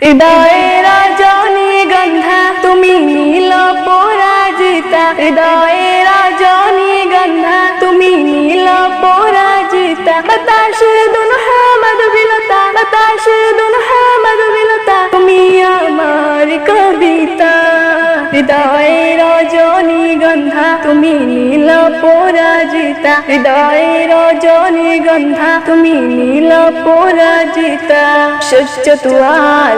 হৃদয়ের রজনীগন্ধা তুমি নীল পরাজিতা, হৃদয়ের রজনীগন্ধা তুমি নীল পরাজিতা। বাতাসে দুনহা মাধুবিলতা, বাতাসে দুনহা মাধুবিলতা, তুমি আমার কবিতা। হৃদয়ের রজনীগন্ধা তুমি নীল পরাজিতা, হৃদয়ের রজনীগন্ধা তুমি নীল পরাজিতা। সূর্য তুয়া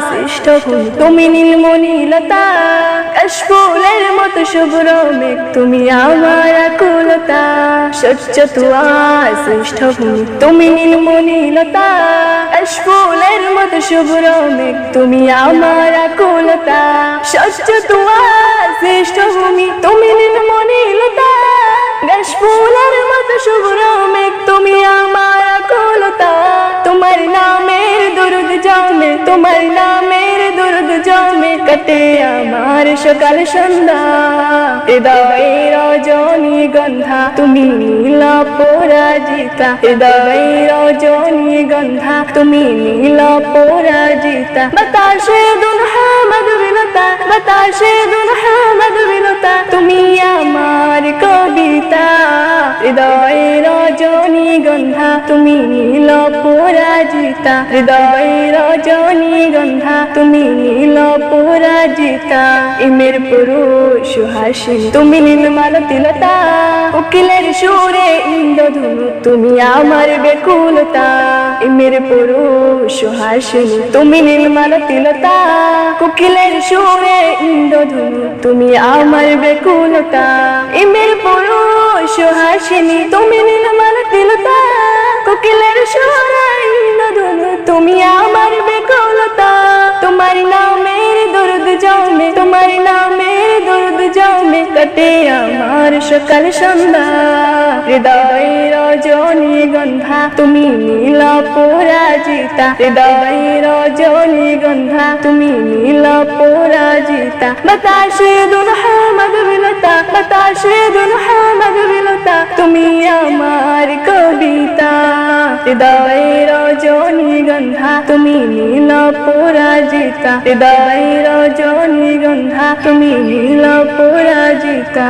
সৃষ্ট ফুল তুমি নীলমণিলতা, কাশফুলের মতো শুভ্র মেঘ তুমি আমার আকুলতা। সূর্য তুয়া সৃষ্ট ফুল তুমি নীলমণিলতা, কাশফুলের মতো শুভ্র মেঘ তুমি আমার আকুলতা। সূর্য তুয়া সৃষ্ট ভূমি তুমি নীলমণিলতা, কাশফুলের মতো শুভ্র মেঘ তুমি আমার আকুলতা। তোমার নামের দরুদ জমে, তোমার নামের দরুদ জমে, কাটে আমার সকাল সন্ধ্যা। হৃদয়ের রজনীগন্ধা তুমি নীল পরাজিতা, হৃদয়ের রজনীগন্ধা তুমি নীল পরাজিতা। বাতাসে দুনহা মাধুবিলতা, বাতাসে দুনহা মাধুবিলতা, তুমি আমার কবিতা। হৃদয়ের রজনীগন্ধা তুমি নীল পরাজিতা, হৃদয়ের রজনীগন্ধা তুমি নীল পরাজিতা। ইমের পুরুষ সুহাসিনী তুমি নীলমালতিলতা, উকিলের সুরে ইন্দ্রধনু তুমি আমার বেকুলতা। ইমের পুরুষ সুহাসিনী তুমি নীলমালতিলতা, কোকিলের সুরে ইন্দ্রধনু তুমি আমার বেকুলতা। ইমের পুরুষ সুহাসিনী তুমি নীলমালতিলতা, কোকিলের সুরে ইন্দ্রধনু তুমি আমার বেকুলতা। তোমার নামের দরুদ জমে, তোমার নামের দরুদ জমে, কাটে আমার সকাল সন্ধ্যা। হৃদয়ের রজনীগন্ধা তুমি নীল পরাজিতা, হৃদয়ের রজনীগন্ধা তুমি নীল পরাজিতা। বাতাসে দুনহা মাধুবিলতা, বাতাসে দুনহা মাধুবিলতা, তুমি আমার কবিতা। হৃদয়ের রজনীগন্ধা তুমি নীল পরাজিতা, হৃদয়ের রজনীগন্ধা তুমি নীল পরাজিতা।